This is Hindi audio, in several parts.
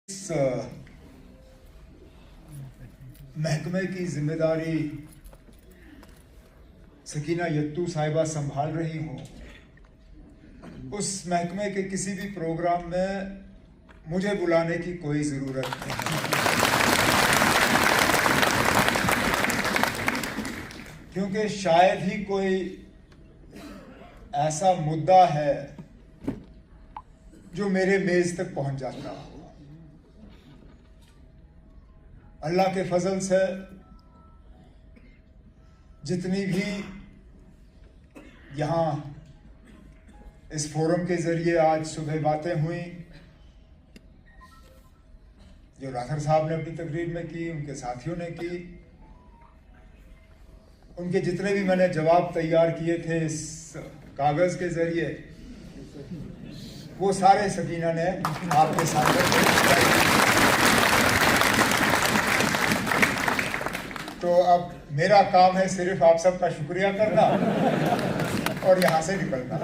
इस महकमे की जिम्मेदारी सकीना यत्तू साहिबा संभाल रही हूँ। उस महकमे के किसी भी प्रोग्राम में मुझे बुलाने की कोई ज़रूरत नहीं है, क्योंकि शायद ही कोई ऐसा मुद्दा है जो मेरे मेज तक पहुंच जाता हो। अल्लाह के फजल से जितनी भी यहाँ इस फोरम के जरिए आज सुबह बातें हुई, जो राठौर साहब ने अपनी तकरीर में की, उनके साथियों ने की, उनके जितने भी मैंने जवाब तैयार किए थे इस कागज के जरिए, वो सारे सकीना ने आपके सामने। तो अब मेरा काम है सिर्फ आप सबका शुक्रिया करना और यहाँ से निकलना।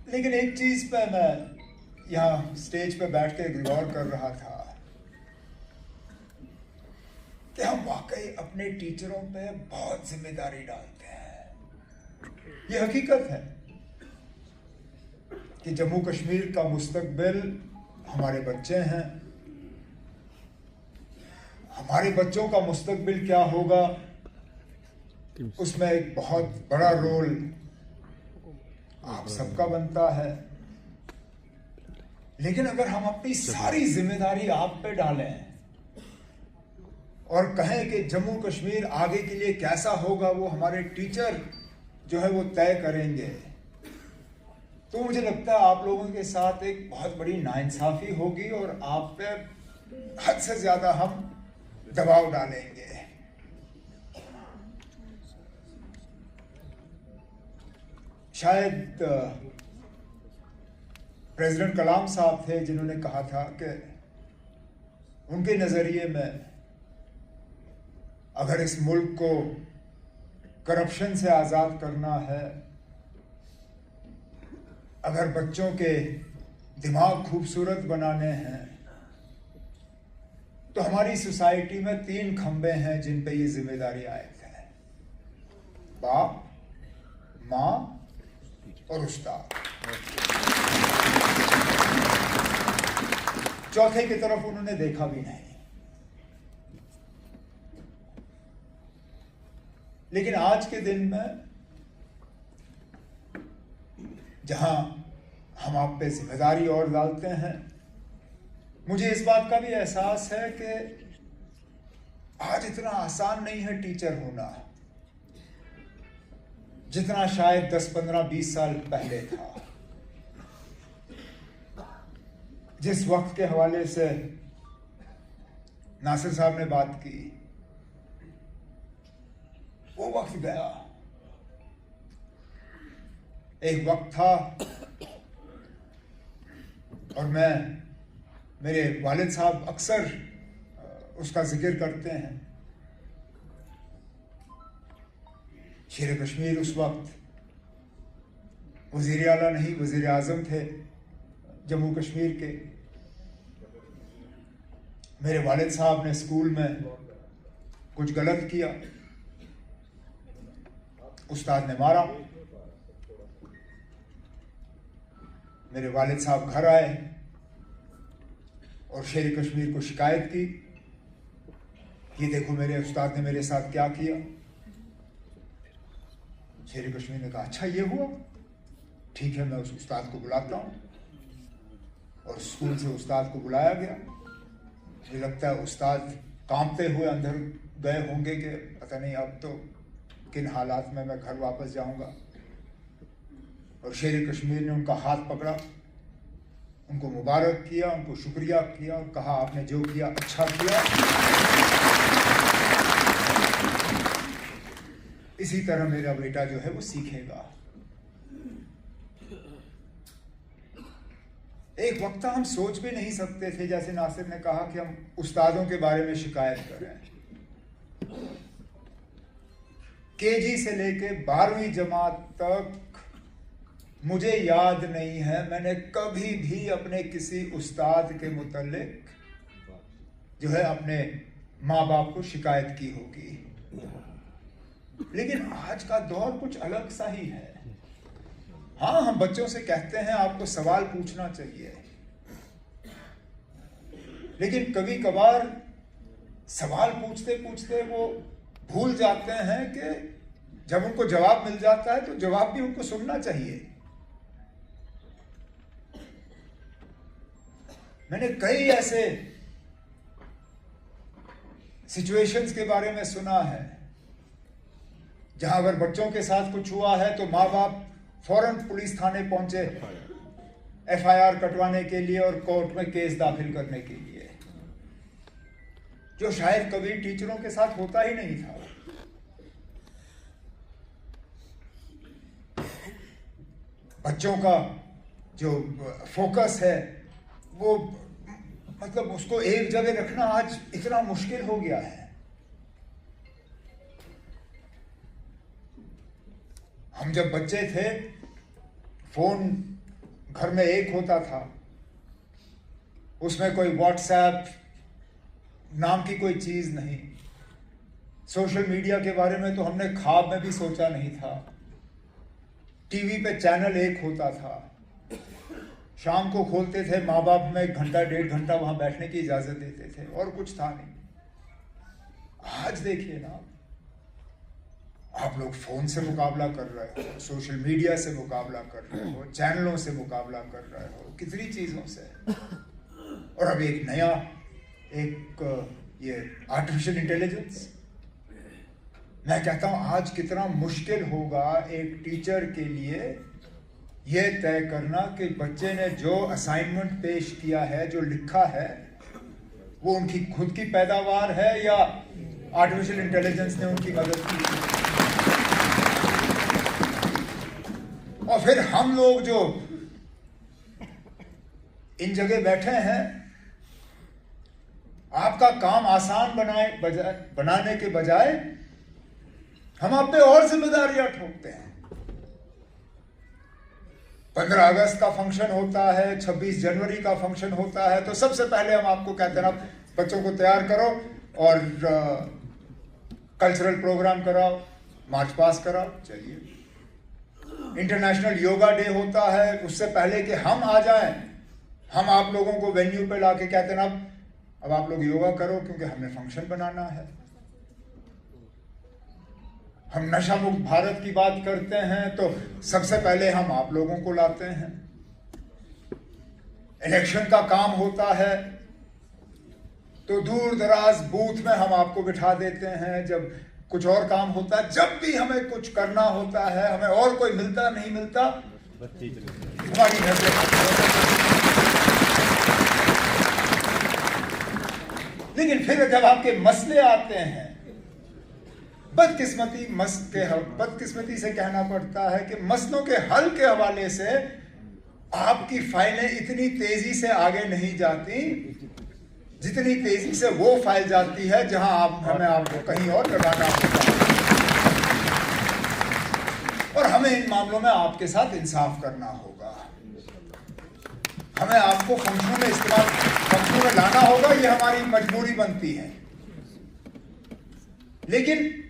लेकिन एक चीज पे मैं यहाँ स्टेज पे बैठ के गौर कर रहा था कि हम वाकई अपने टीचरों पे बहुत जिम्मेदारी डालते हैं। ये हकीकत है कि जम्मू कश्मीर का मुस्तकबिल हमारे बच्चे हैं। हमारे बच्चों का मुस्तकबिल क्या होगा, उसमें एक बहुत बड़ा रोल आप सबका बनता है। लेकिन अगर हम अपनी सारी जिम्मेदारी आप पे डालें और कहें कि जम्मू कश्मीर आगे के लिए कैसा होगा वो हमारे टीचर जो है वो तय करेंगे, तो मुझे लगता है आप लोगों के साथ एक बहुत बड़ी नाइंसाफी होगी और आप पे हद से ज्यादा हम दबाव डालेंगे। शायद प्रेसिडेंट कलाम साहब थे जिन्होंने कहा था कि उनके नजरिए में अगर इस मुल्क को करप्शन से आजाद करना है, अगर बच्चों के दिमाग खूबसूरत बनाने हैं, तो हमारी सोसाइटी में 3 खंबे हैं जिन पे ये जिम्मेदारी आयत है: बाप, माँ और उस्ताद। चौथे की तरफ उन्होंने देखा भी नहीं। लेकिन आज के दिन में जहां हम आप पे जिम्मेदारी और डालते हैं, मुझे इस बात का भी एहसास है कि आज इतना आसान नहीं है टीचर होना जितना शायद 10, 15, 20 साल पहले था। जिस वक्त के हवाले से नासिर साहब ने बात की, वो वक्त गया। एक वक्त था और मेरे वालिद साहब अक्सर उसका जिक्र करते हैं। शेर कश्मीर उस वक्त वज़ीर आला नहीं, वज़ीर आज़म थे जम्मू कश्मीर के। मेरे वालिद साहब ने स्कूल में कुछ गलत किया, उस्ताद ने मारा। मेरे वालिद साहब घर आए और शेर कश्मीर को शिकायत की, ये देखो मेरे उस्ताद ने मेरे साथ क्या किया। शेर कश्मीर ने कहा, अच्छा ये हुआ, ठीक है मैं उस उस्ताद को बुलाता हूँ। और स्कूल से उस्ताद को बुलाया गया। मुझे लगता है उस्ताद कांपते हुए अंदर गए होंगे कि पता नहीं अब तो किन हालात में मैं घर वापस जाऊंगा। और शेर कश्मीर ने उनका हाथ पकड़ा, उनको मुबारक किया, उनको शुक्रिया किया और कहा आपने जो किया अच्छा किया। इसी तरह मेरा बेटा जो है वो सीखेगा। एक वक्त हम सोच भी नहीं सकते थे, जैसे नासिर ने कहा, कि हम उस्तादों के बारे में शिकायत करें। केजी से लेके 12वीं जमात तक मुझे याद नहीं है मैंने कभी भी अपने किसी उस्ताद के मुतल्लिक जो है अपने माँ बाप को शिकायत की होगी। लेकिन आज का दौर कुछ अलग सा ही है। हाँ, हम बच्चों से कहते हैं आपको सवाल पूछना चाहिए, लेकिन कभी कभार सवाल पूछते पूछते वो भूल जाते हैं कि जब उनको जवाब मिल जाता है तो जवाब भी उनको सुनना चाहिए। मैंने कई ऐसे सिचुएशंस के बारे में सुना है जहां अगर बच्चों के साथ कुछ हुआ है तो माँ बाप फौरन पुलिस थाने पहुंचे FIR कटवाने के लिए और कोर्ट में केस दाखिल करने के लिए, जो शायद कभी टीचरों के साथ होता ही नहीं था। बच्चों का जो फोकस है वो मतलब उसको एक जगह रखना आज इतना मुश्किल हो गया है। हम जब बच्चे थे फोन घर में एक होता था, उसमें कोई व्हाट्सएप नाम की कोई चीज नहीं, सोशल मीडिया के बारे में तो हमने ख्वाब में भी सोचा नहीं था। टीवी पे चैनल एक होता था, शाम को खोलते थे, माँ बाप में 1 घंटा 1.5 घंटा वहां बैठने की इजाजत देते थे और कुछ था नहीं। आज देखिए ना, आप लोग फोन से मुकाबला कर रहे हो, सोशल मीडिया से मुकाबला कर रहे हो, चैनलों से मुकाबला कर रहे हो, कितनी चीजों से। और अब एक नया ये आर्टिफिशियल इंटेलिजेंस, मैं कहता हूं आज कितना मुश्किल होगा एक टीचर के लिए यह तय करना कि बच्चे ने जो असाइनमेंट पेश किया है, जो लिखा है, वो उनकी खुद की पैदावार है या आर्टिफिशियल इंटेलिजेंस ने उनकी मदद की। और फिर हम लोग जो इन जगह बैठे हैं, आपका काम आसान बनाने के बजाय हम आप पे और जिम्मेदारियां ठोकते हैं। 15 अगस्त का फंक्शन होता है, 26 जनवरी का फंक्शन होता है, तो सबसे पहले हम आपको कहते हैं बच्चों को तैयार करो और कल्चरल प्रोग्राम कराओ, मार्च पास कराओ। चलिए, इंटरनेशनल योगा डे होता है, उससे पहले कि हम आ जाएं, हम आप लोगों को वेन्यू पे लाके कहते हैं अब आप लोग योगा करो क्योंकि हमें फंक्शन बनाना है। हम नशा मुक्त भारत की बात करते हैं तो सबसे पहले हम आप लोगों को लाते हैं। इलेक्शन का काम होता है तो दूर दराज बूथ में हम आपको बिठा देते हैं। जब कुछ और काम होता है, जब भी हमें कुछ करना होता है, हमें और कोई मिलता नहीं मिलता, हमारी लेकिन फिर जब आपके मसले आते हैं, बदकिस्मती से कहना पड़ता है कि मसलों के हल के हवाले से आपकी फाइलें इतनी तेजी से आगे नहीं जाती जितनी तेजी से वो फाइल जाती है जहां हमें आपको कहीं और लगाना होता है। और हमें इन मामलों में आपके साथ इंसाफ करना होगा। हमें आपको फंक्शनों में लाना होगा, ये हमारी मजबूरी बनती है। लेकिन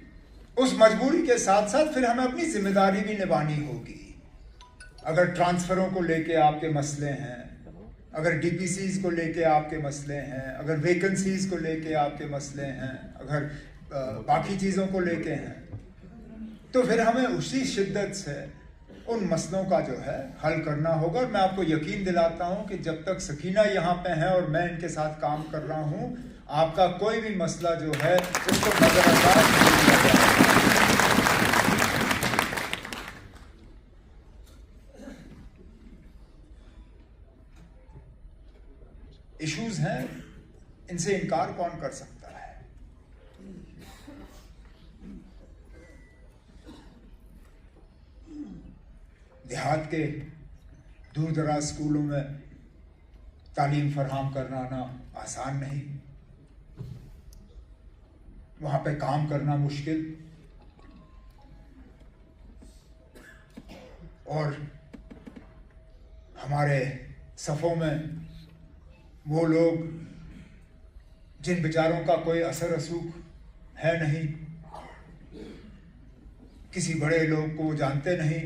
उस मजबूरी के साथ साथ फिर हमें अपनी जिम्मेदारी भी निभानी होगी। अगर ट्रांसफरों को लेके आपके मसले हैं, अगर DPCs को लेके आपके मसले हैं, अगर वैकेंसीज को लेके आपके मसले हैं, अगर बाकी चीज़ों को लेके हैं, तो फिर हमें उसी शिद्दत से उन मसलों का जो है हल करना होगा। और मैं आपको यकीन दिलाता हूं कि जब तक सकीना यहाँ पे है और मैं इनके साथ काम कर रहा हूं, आपका कोई भी मसला जो है उसको नजरअंदाज नहीं किया जाएगा। इश्यूज हैं, इनसे इनकार कौन कर सकता है। देहात के दूर दराज स्कूलों में तालीम फराहम करना आसान नहीं, वहां पे काम करना मुश्किल। और हमारे सफ़ों में वो लोग जिन बेचारों का कोई असर रसूख है नहीं, किसी बड़े लोग को जानते नहीं,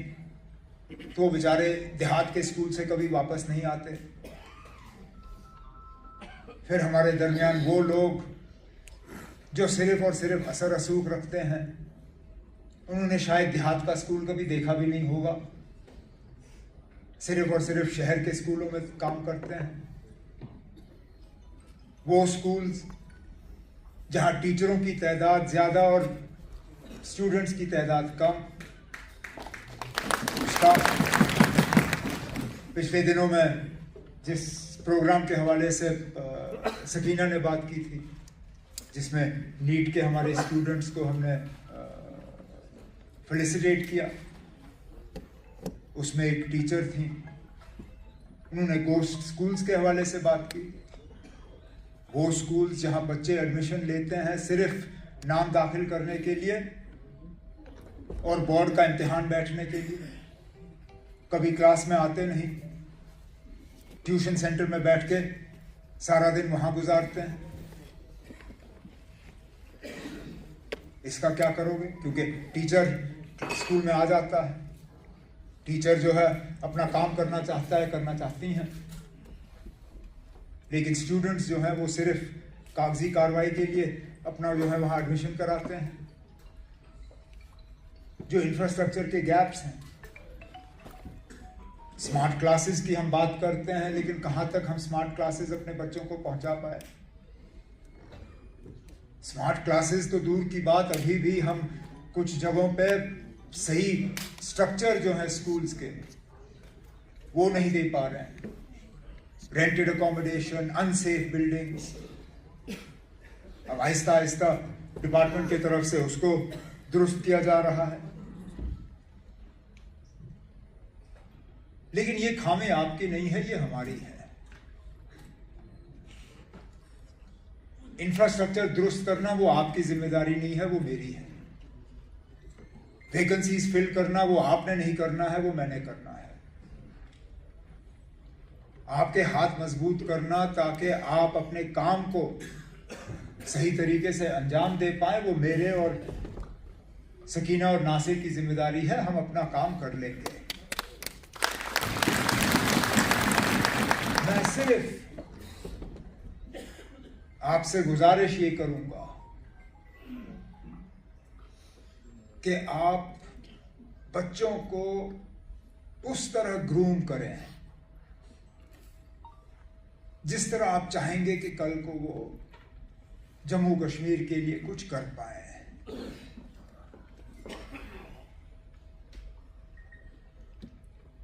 तो बेचारे देहात के स्कूल से कभी वापस नहीं आते। फिर हमारे दरमियान वो लोग जो सिर्फ और सिर्फ असर रसूख रखते हैं, उन्होंने शायद देहात का स्कूल कभी देखा भी नहीं होगा, सिर्फ और सिर्फ शहर के स्कूलों में काम करते हैं। वो स्कूल्स जहाँ टीचरों की तादाद ज़्यादा और स्टूडेंट्स की तादाद कम। पिछले दिनों में जिस प्रोग्राम के हवाले से सकीना ने बात की थी, जिसमें नीट के हमारे स्टूडेंट्स को हमने फेलिसिटेट किया, उसमें एक टीचर थी, उन्होंने गोस्ट स्कूल्स के हवाले से बात की। वो स्कूल्स जहां बच्चे एडमिशन लेते हैं सिर्फ नाम दाखिल करने के लिए और बोर्ड का इम्तिहान बैठने के लिए, कभी क्लास में आते नहीं, ट्यूशन सेंटर में बैठ के सारा दिन वहां गुजारते हैं। इसका क्या करोगे? क्योंकि टीचर स्कूल में आ जाता है, टीचर जो है अपना काम करना चाहता है, करना चाहती हैं, लेकिन स्टूडेंट्स जो हैं वो सिर्फ कागजी कार्रवाई के लिए अपना जो है वहाँ एडमिशन कराते हैं। जो इंफ्रास्ट्रक्चर के गैप्स हैं, स्मार्ट क्लासेस की हम बात करते हैं, लेकिन कहाँ तक हम स्मार्ट क्लासेस अपने बच्चों को पहुँचा पाए? स्मार्ट क्लासेस तो दूर की बात, अभी भी हम कुछ जगहों पे सही स्ट्रक्चर जो है स्कूल्स के वो नहीं दे पा रहे हैं। रेंटेड अकोमोडेशन, अनसेफ बिल्डिंग्स, अब आहिस्ता आहिस्ता डिपार्टमेंट की तरफ से उसको दुरुस्त किया जा रहा है। लेकिन ये खामी आपकी नहीं है, ये हमारी है। इंफ्रास्ट्रक्चर दुरुस्त करना वो आपकी जिम्मेदारी नहीं है, वो मेरी है। वैकेंसीज फिल करना वो आपने नहीं करना है, वो मैंने करना है। आपके हाथ मजबूत करना ताकि आप अपने काम को सही तरीके से अंजाम दे पाए, वो मेरे और सकीना और नासिर की जिम्मेदारी है। हम अपना काम कर लेंगे। मैं सिर्फ आपसे गुजारिश ये करूंगा कि आप बच्चों को उस तरह ग्रूम करें जिस तरह आप चाहेंगे कि कल को वो जम्मू कश्मीर के लिए कुछ कर पाए।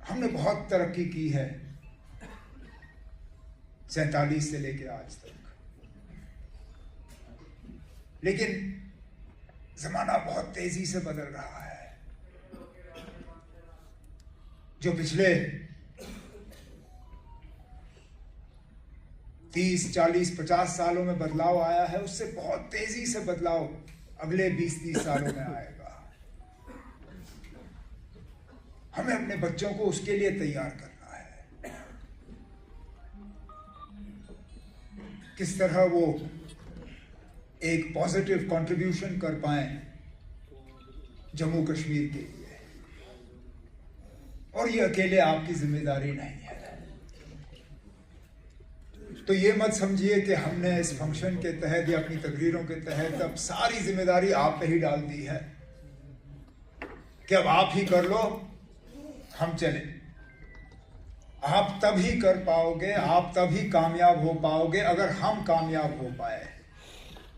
हमने बहुत तरक्की की है 47 से लेकर आज तक, लेकिन जमाना बहुत तेजी से बदल रहा है। जो पिछले 30, 40, 50 सालों में बदलाव आया है, उससे बहुत तेजी से बदलाव अगले 20-30 सालों में आएगा। हमें अपने बच्चों को उसके लिए तैयार करना है। किस तरह वो एक पॉजिटिव कंट्रीब्यूशन कर पाए जम्मू कश्मीर के लिए, और ये अकेले आपकी जिम्मेदारी नहीं है। तो ये मत समझिए कि हमने इस फंक्शन के तहत या अपनी तकरीरों के तहत अब सारी जिम्मेदारी आप पे ही डाल दी है कि अब आप ही कर लो, हम चले। आप तभी कर पाओगे, आप तभी कामयाब हो पाओगे अगर हम कामयाब हो पाए,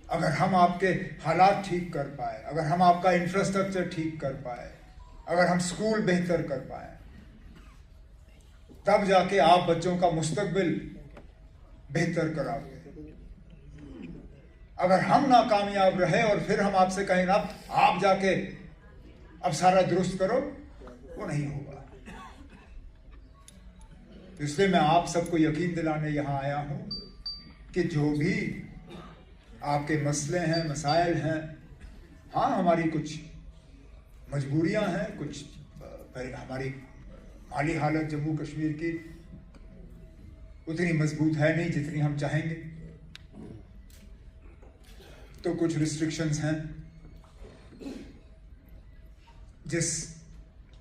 अगर हम आपके हालात ठीक कर पाए, अगर हम आपका इंफ्रास्ट्रक्चर ठीक कर पाए, अगर हम स्कूल बेहतर कर पाए, तब जाके आप बच्चों का मुस्तकबिल बेहतर कराओगे। अगर हम नाकामयाब रहे और फिर हम आपसे कहें ना आप जाके अब सारा दुरुस्त करो, वो नहीं होगा। इसलिए मैं आप सबको यकीन दिलाने यहाँ आया हूँ कि जो भी आपके मसले हैं, मसाइल हैं, हाँ हमारी कुछ मजबूरियाँ हैं, कुछ हमारी माली हालत जम्मू कश्मीर की उतनी मजबूत है नहीं जितनी हम चाहेंगे। तो कुछ रिस्ट्रिक्शंस हैं। जिस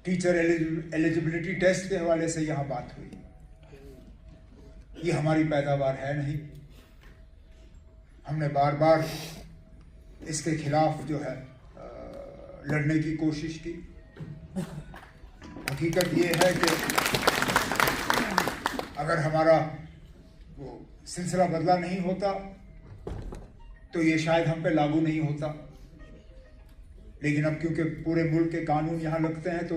टीचर एलिजिबिलिटी टेस्ट के हवाले से यहाँ बात हुई, ये हमारी पैदावार है नहीं। हमने बार बार इसके खिलाफ जो है लड़ने की कोशिश की। हकीकत ये है कि अगर हमारा वो सिलसिला बदला नहीं होता तो ये शायद हम पे लागू नहीं होता, लेकिन अब क्योंकि पूरे मुल्क के कानून यहाँ लगते हैं तो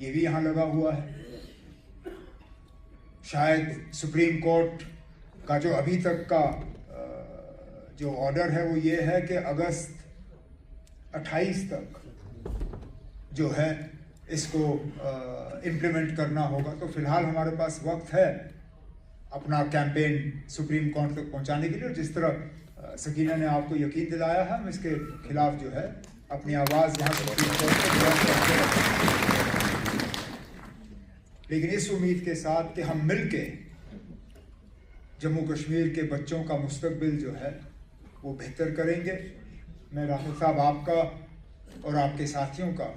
ये भी यहाँ लगा हुआ है। शायद सुप्रीम कोर्ट का जो अभी तक का जो ऑर्डर है वो ये है कि अगस्त 28 तक जो है इसको इम्प्लीमेंट करना होगा। तो फिलहाल हमारे पास वक्त है अपना कैंपेन सुप्रीम कोर्ट तक पहुंचाने के लिए। और जिस तरह सकीना ने आपको यकीन दिलाया है, हम इसके खिलाफ जो है अपनी आवाज़ यहाँ सुप्रीम कोर्ट तक बुलंद करते हैं, लेकिन इस उम्मीद के साथ कि हम मिल के जम्मू कश्मीर के बच्चों का मुस्तकबिल जो है वो बेहतर करेंगे। मैं राहुल साहब आपका और आपके साथियों का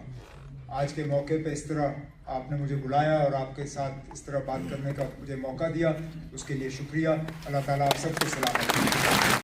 आज के मौके पे इस तरह आपने मुझे बुलाया और आपके साथ इस तरह बात करने का मुझे मौका दिया, उसके लिए शुक्रिया। अल्लाह ताला आप सबको सलामत रखे।